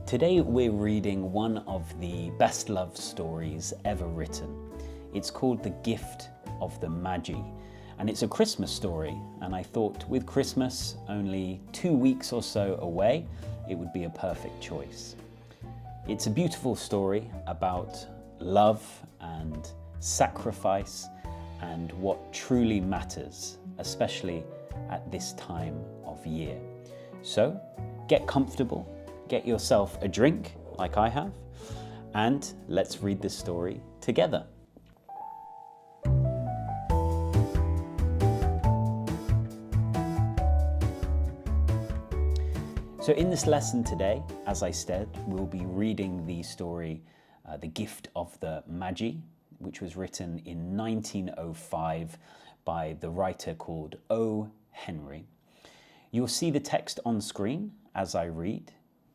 Today we're reading one of the best love stories ever written. It's called The Gift of the Magi, and it's a Christmas story, and I thought with Christmas only 2 weeks or so away, it would be a perfect choice. It's a beautiful story about love and sacrifice and what truly matters, especially at this time of year. So get comfortable, get yourself a drink like I have, and let's read this story together. So in this lesson today, as I said, we'll be reading the story The Gift of the Magi, which was written in 1905 by the writer called O. Henry. You'll see the text on screen as I read.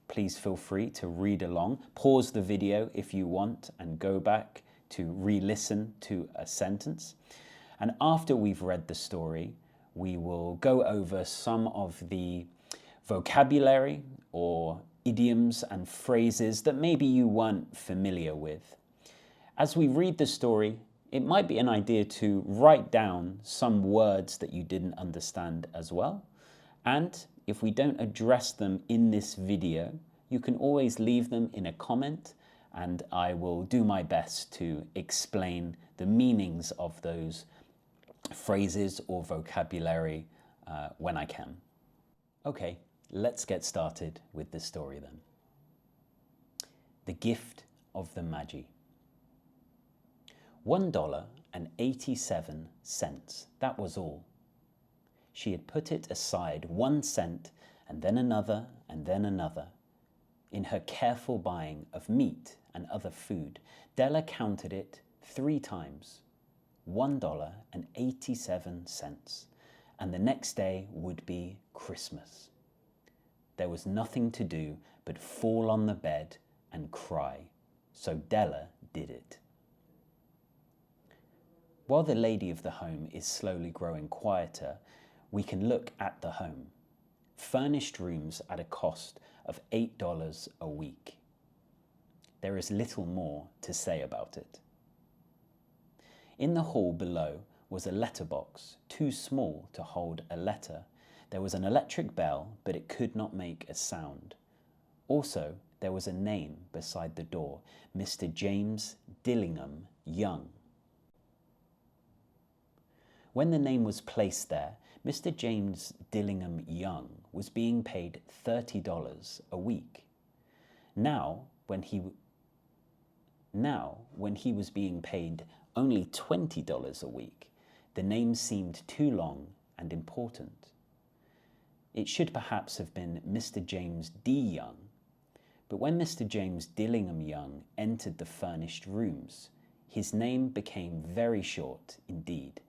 Please feel free to read along. Pause the video if you want and go back to re-listen to a sentence. And after we've read the story, we will go over some of the vocabulary or idioms and phrases that maybe you weren't familiar with. As we read the story, it might be an idea to write down some words that you didn't understand as well. And if we don't address them in this video, you can always leave them in a comment and I will do my best to explain the meanings of those phrases or vocabulary when I can. Okay, let's get started with the story then. The Gift of the Magi. $1.87, that was all. She had put it aside 1 cent and then another and then another. In her careful buying of meat and other food, Della counted it 3 times. $1.87, and the next day would be Christmas. There was nothing to do but fall on the bed and cry, so Della did it. While the lady of the home is slowly growing quieter, we can look at the home. Furnished rooms at a cost of $8 a week. There is little more to say about it. In the hall below was a letterbox, too small to hold a letter. There was an electric bell, but it could not make a sound. Also, there was a name beside the door, Mr. James Dillingham Young. When the name was placed there, Mr. James Dillingham Young was being paid $30 a week. Now, when he was being paid only $20 a week, the name seemed too long and important. It should perhaps have been Mr. James D. Young, but when Mr. James Dillingham Young entered the furnished rooms, his name became very short indeed.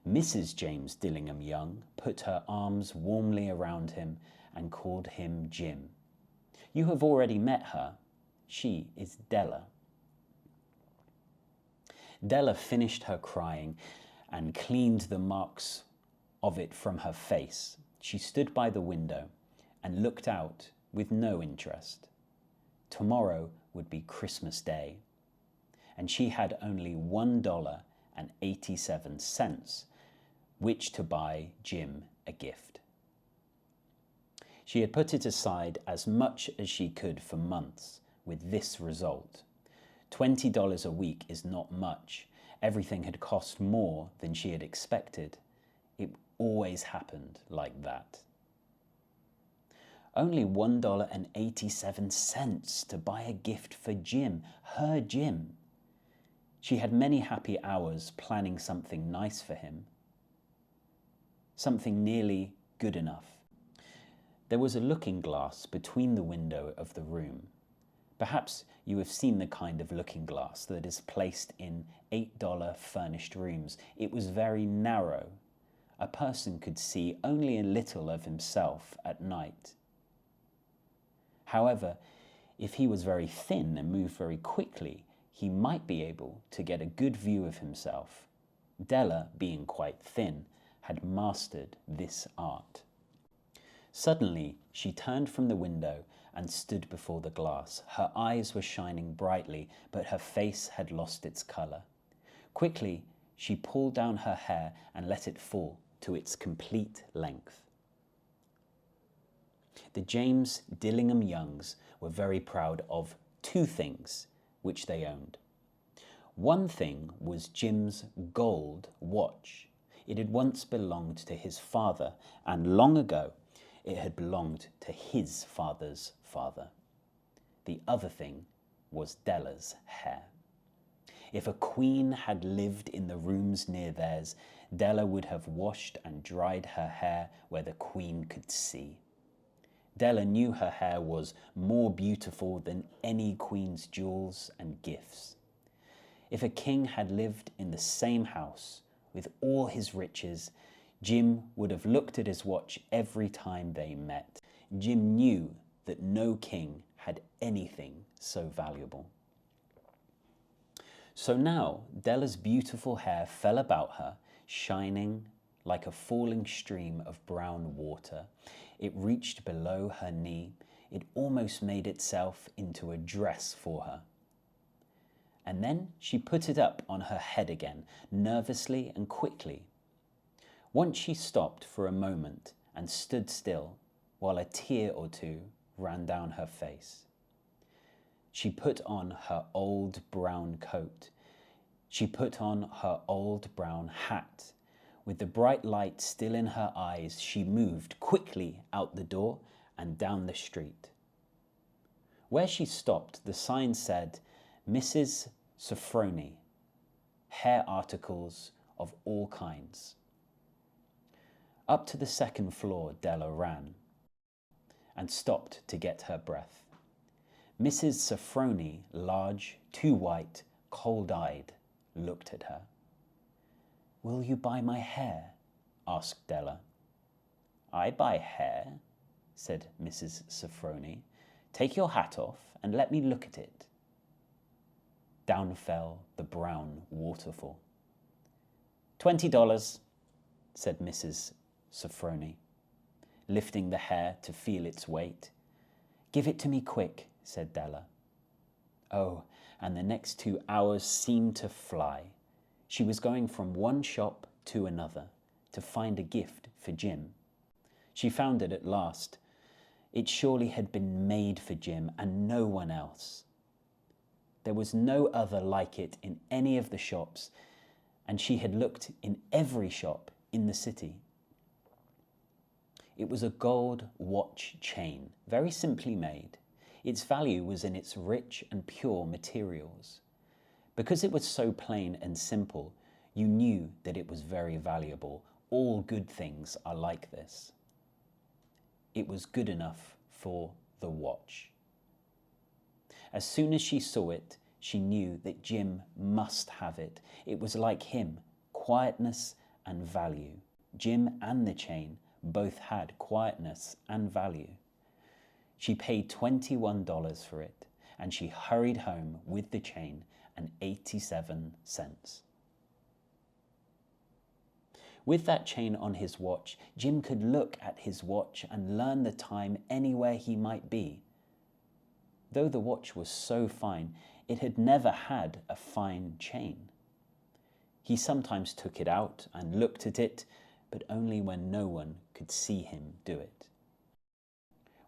Mrs. James Dillingham Young put her arms warmly around him and called him Jim. You have already met her. She is Della. Della finished her crying and cleaned the marks of it from her face. She stood by the window and looked out with no interest. Tomorrow would be Christmas Day, and she had only $1.87, which to buy Jim a gift. She had put it aside as much as she could for months, with this result. $20 a week is not much. Everything had cost more than she had expected. It always happened like that. Only $1.87 to buy a gift for Jim, her Jim. She had many happy hours planning something nice for him. Something nearly good enough. There was a looking glass between the window of the room. Perhaps you have seen the kind of looking glass that is placed in $8 furnished rooms. It was very narrow. A person could see only a little of himself at night. However, if he was very thin and moved very quickly, he might be able to get a good view of himself. Della, being quite thin, had mastered this art. Suddenly, she turned from the window and stood before the glass. Her eyes were shining brightly, but her face had lost its colour. Quickly, she pulled down her hair and let it fall to its complete length. The James Dillingham Youngs were very proud of two things which they owned. One thing was Jim's gold watch. It had once belonged to his father, and long ago it had belonged to his father's father. The other thing was Della's hair. If a queen had lived in the rooms near theirs, Della would have washed and dried her hair where the queen could see. Della knew her hair was more beautiful than any queen's jewels and gifts. If a king had lived in the same house with all his riches, Jim would have looked at his watch every time they met. Jim knew that no king had anything so valuable. So now Della's beautiful hair fell about her, shining like a falling stream of brown water. It reached below her knee. It almost made itself into a dress for her. And then she put it up on her head again, nervously and quickly. Once she stopped for a moment and stood still while a tear or two ran down her face. She put on her old brown coat. She put on her old brown hat. With the bright light still in her eyes, she moved quickly out the door and down the street. Where she stopped, the sign said, Mrs. Sofronie, hair articles of all kinds. Up to the second floor, Della ran and stopped to get her breath. Mrs. Sofronie, large, too white, cold-eyed, looked at her. Will you buy my hair? Asked Della. I buy hair, said Mrs. Sofronie. Take your hat off and let me look at it. Down fell the brown waterfall. $20, said Mrs. Sofronie, lifting the hair to feel its weight. Give it to me quick, said Della. Oh, and the next 2 hours seemed to fly. She was going from one shop to another to find a gift for Jim. She found it at last. It surely had been made for Jim and no one else. There was no other like it in any of the shops, and she had looked in every shop in the city. It was a gold watch chain, very simply made. Its value was in its rich and pure materials. Because it was so plain and simple, you knew that it was very valuable. All good things are like this. It was good enough for the watch. As soon as she saw it, she knew that Jim must have it. It was like him, quietness and value. Jim and the chain both had quietness and value. She paid $21 for it, and she hurried home with the chain and 87 cents. With that chain on his watch, Jim could look at his watch and learn the time anywhere he might be. Though the watch was so fine, it had never had a fine chain. He sometimes took it out and looked at it, but only when no one could see him do it.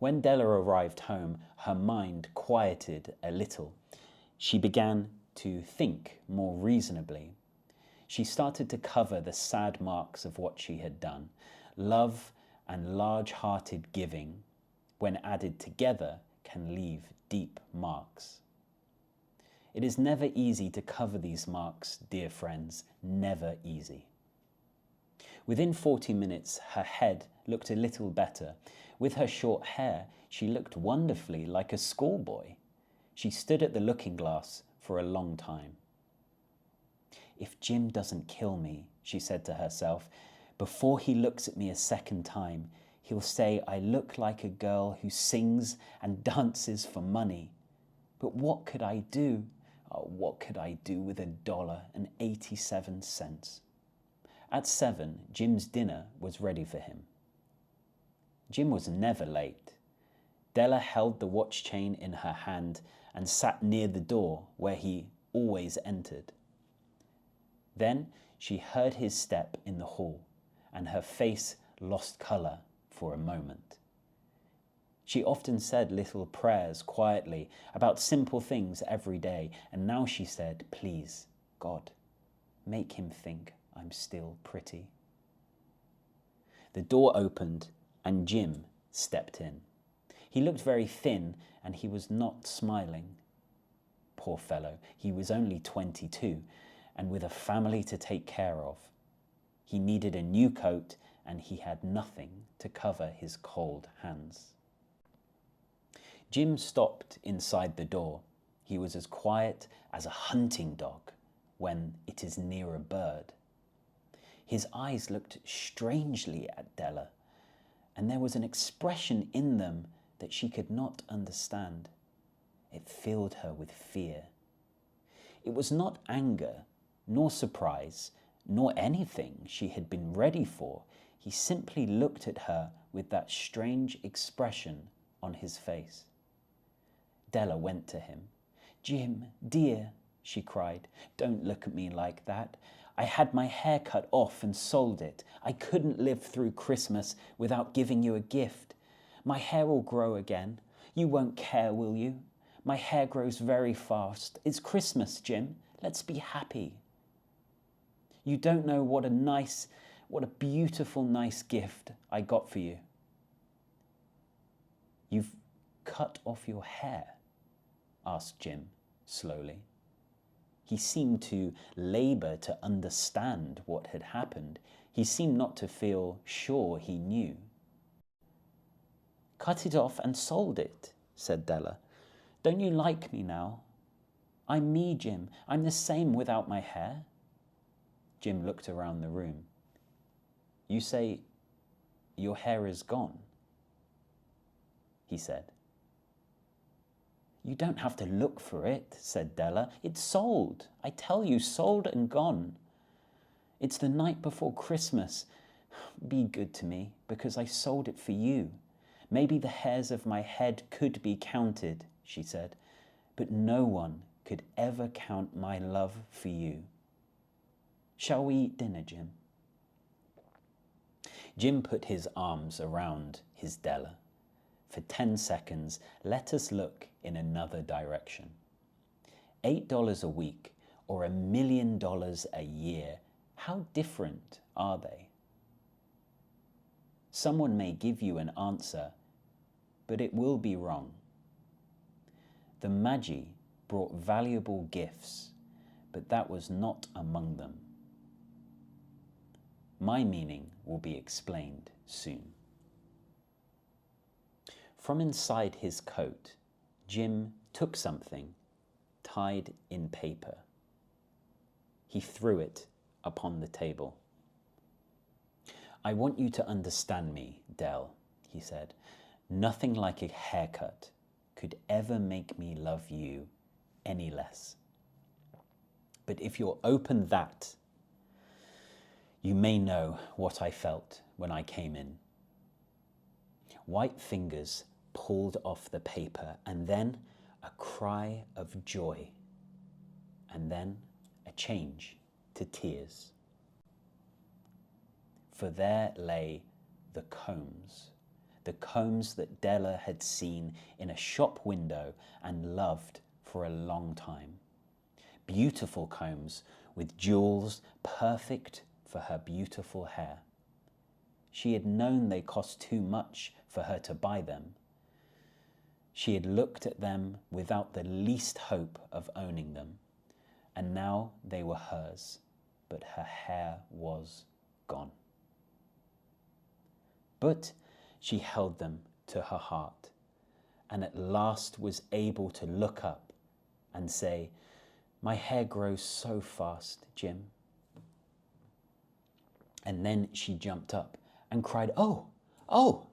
When Della arrived home, her mind quieted a little. She began to think more reasonably. She started to cover the sad marks of what she had done. Love and large-hearted giving, when added together, can leave deep marks. It is never easy to cover these marks, dear friends, never easy. Within 40 minutes, her head looked a little better. With her short hair, she looked wonderfully like a schoolboy. She stood at the looking glass for a long time. If Jim doesn't kill me, she said to herself, before he looks at me a second time, he'll say I look like a girl who sings and dances for money. But what could I do? Oh, what could I do with $1.87? At 7, Jim's dinner was ready for him. Jim was never late. Della held the watch chain in her hand and sat near the door where he always entered. Then she heard his step in the hall, and her face lost colour for a moment. She often said little prayers quietly about simple things every day, and now she said, "Please, God, make him think I'm still pretty." The door opened and Jim stepped in. He looked very thin and he was not smiling. Poor fellow, he was only 22 and with a family to take care of. He needed a new coat and he had nothing to cover his cold hands. Jim stopped inside the door. He was as quiet as a hunting dog when it is near a bird. His eyes looked strangely at Della, and there was an expression in them that she could not understand. It filled her with fear. It was not anger, nor surprise, nor anything she had been ready for. He simply looked at her with that strange expression on his face. Della went to him. "Jim, dear," she cried, "don't look at me like that. I had my hair cut off and sold it. I couldn't live through Christmas without giving you a gift. My hair will grow again. You won't care, will you? My hair grows very fast. It's Christmas, Jim. Let's be happy. You don't know what a beautiful, nice gift I got for you." "You've cut off your hair?" asked Jim slowly. He seemed to labour to understand what had happened. He seemed not to feel sure he knew. "Cut it off and sold it," said Della. "Don't you like me now? I'm me, Jim. I'm the same without my hair." Jim looked around the room. "You say your hair is gone?" he said. "You don't have to look for it," said Della. "It's sold. I tell you, sold and gone. It's the night before Christmas. Be good to me, because I sold it for you. Maybe the hairs of my head could be counted," she said, "but no one could ever count my love for you. Shall we eat dinner, Jim?" Jim put his arms around his Della. For 10 seconds, let us look in another direction. $8 a week or $1 million a year, how different are they? Someone may give you an answer, but it will be wrong. The Magi brought valuable gifts, but that was not among them. My meaning will be explained soon. From inside his coat, Jim took something tied in paper. He threw it upon the table. "I want you to understand me, Dell," he said. "Nothing like a haircut could ever make me love you any less. But if you'll open that, you may know what I felt when I came in." White fingers pulled off the paper, and then a cry of joy, and then a change to tears. For there lay the combs that Della had seen in a shop window and loved for a long time. Beautiful combs with jewels perfect for her beautiful hair. She had known they cost too much for her to buy them. She had looked at them without the least hope of owning them, and now they were hers, but her hair was gone. But she held them to her heart, and at last was able to look up and say, "My hair grows so fast, Jim." And then she jumped up and cried, "Oh, oh!"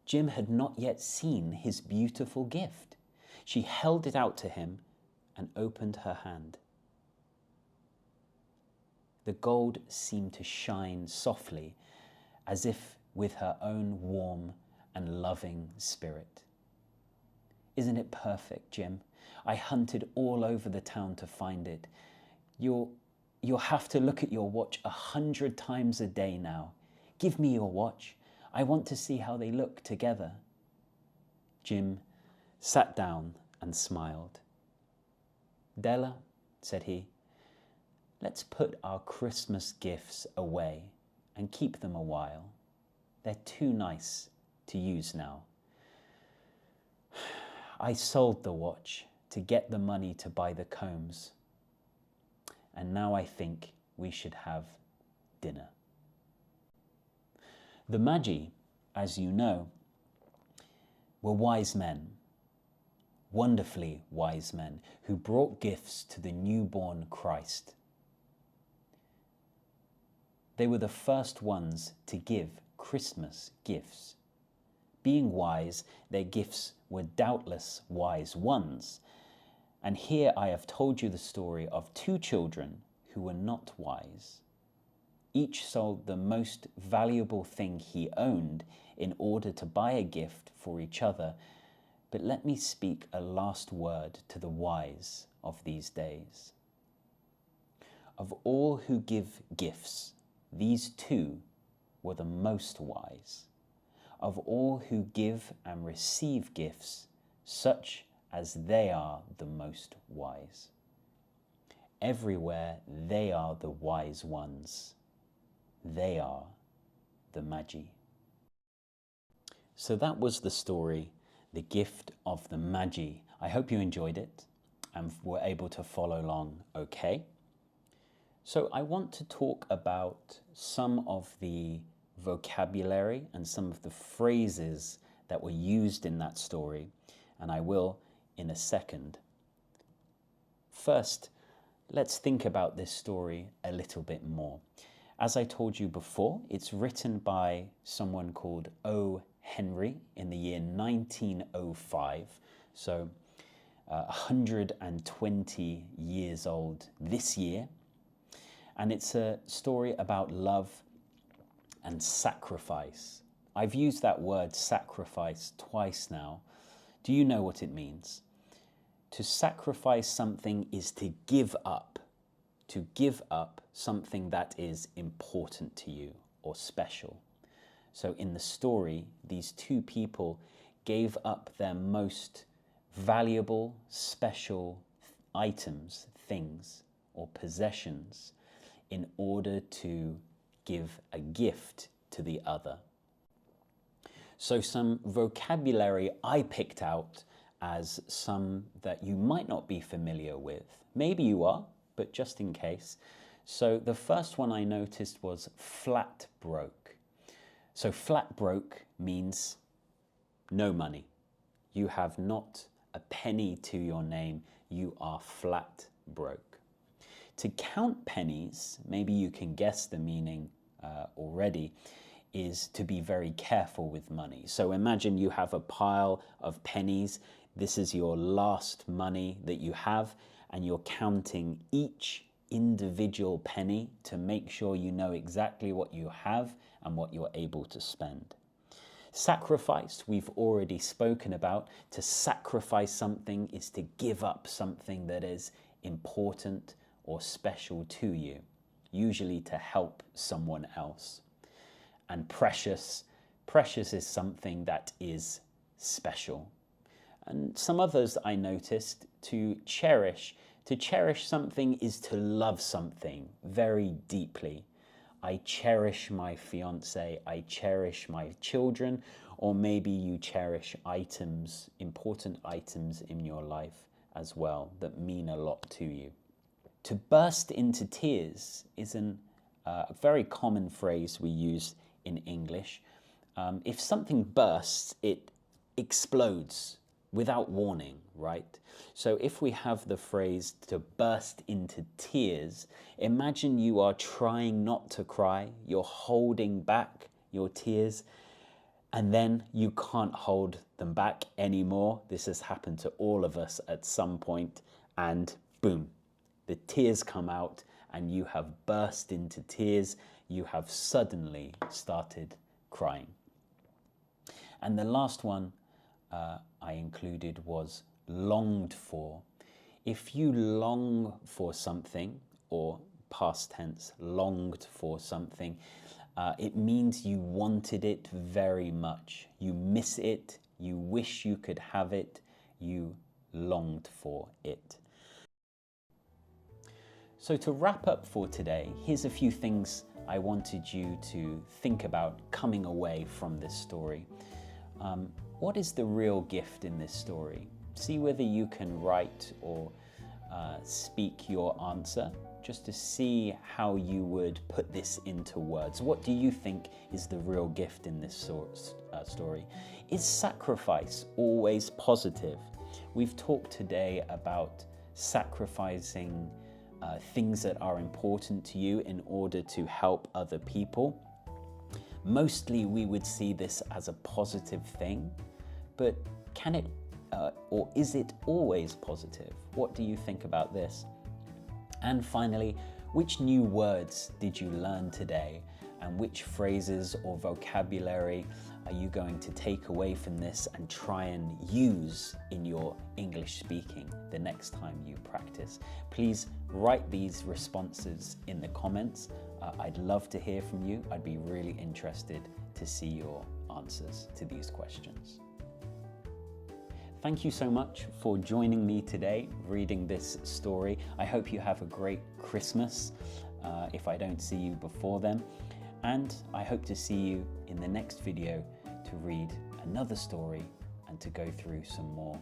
Jim had not yet seen his beautiful gift. She held it out to him and opened her hand. The gold seemed to shine softly, as if with her own warm, and loving spirit. Isn't it perfect, Jim? I hunted all over the town to find it. You'll have to look at your watch 100 times a day now. Give me your watch. I want to see how they look together. Jim sat down and smiled. Della, said he, let's put our Christmas gifts away and keep them a while. They're too nice to use now. I sold the watch to get the money to buy the combs. And now I think we should have dinner. The Magi, as you know, were wise men, wonderfully wise men, who brought gifts to the newborn Christ. They were the first ones to give Christmas gifts. Being wise, their gifts were doubtless wise ones. And here I have told you the story of two children who were not wise. Each sold the most valuable thing he owned in order to buy a gift for each other. But let me speak a last word to the wise of these days. Of all who give gifts, these two were the most wise. Of all who give and receive gifts, such as they are the most wise. Everywhere they are the wise ones. They are the Magi. So that was the story, The Gift of the Magi. I hope you enjoyed it and were able to follow along okay. So I want to talk about some of the vocabulary and some of the phrases that were used in that story, and I will in a second. First, let's think about this story a little bit more. As I told you before, it's written by someone called O. Henry in the year 1905, so 120 years old this year. And it's a story about love and sacrifice. I've used that word sacrifice twice now. Do you know what it means? To sacrifice something is to give up. To give up something that is important to you or special. So in the story, these two people gave up their most valuable, special items, things, or possessions in order to give a gift to the other. So some vocabulary I picked out as some that you might not be familiar with. Maybe you are, but just in case. So the first one I noticed was flat broke. So flat broke means no money. You have not a penny to your name. You are flat broke. To count pennies, maybe you can guess the meaning already, is to be very careful with money. So imagine you have a pile of pennies. This is your last money that you have, and you're counting each individual penny to make sure you know exactly what you have and what you're able to spend. Sacrifice, we've already spoken about. To sacrifice something is to give up something that is important or special to you, usually to help someone else. And precious is something that is special. And some others I noticed, to cherish something is to love something very deeply. I cherish my fiance, I cherish my children, or maybe you cherish items, important items in your life as well that mean a lot to you. To burst into tears is a very common phrase we use in English. If something bursts, it explodes without warning, right? So if we have the phrase to burst into tears, imagine you are trying not to cry, you're holding back your tears, and then you can't hold them back anymore. This has happened to all of us at some point, and boom, the tears come out and you have burst into tears. You have suddenly started crying. And the last one I included was longed for. If you long for something, or past tense, longed for something, it means you wanted it very much. You miss it, you wish you could have it, you longed for it. So to wrap up for today, here's a few things I wanted you to think about coming away from this story. What is the real gift in this story? See whether you can write or speak your answer, just to see how you would put this into words. What do you think is the real gift in this story? Is sacrifice always positive? We've talked today about sacrificing things that are important to you in order to help other people. Mostly we would see this as a positive thing, but can it or is it always positive? What do you think about this? And finally, which new words did you learn today? And which phrases or vocabulary are you going to take away from this and try and use in your English speaking the next time you practice? Please write these responses in the comments. I'd love to hear from you. I'd be really interested to see your answers to these questions. Thank you so much for joining me today, reading this story. I hope you have a great Christmas if I don't see you before then. And I hope to see you in the next video to read another story and to go through some more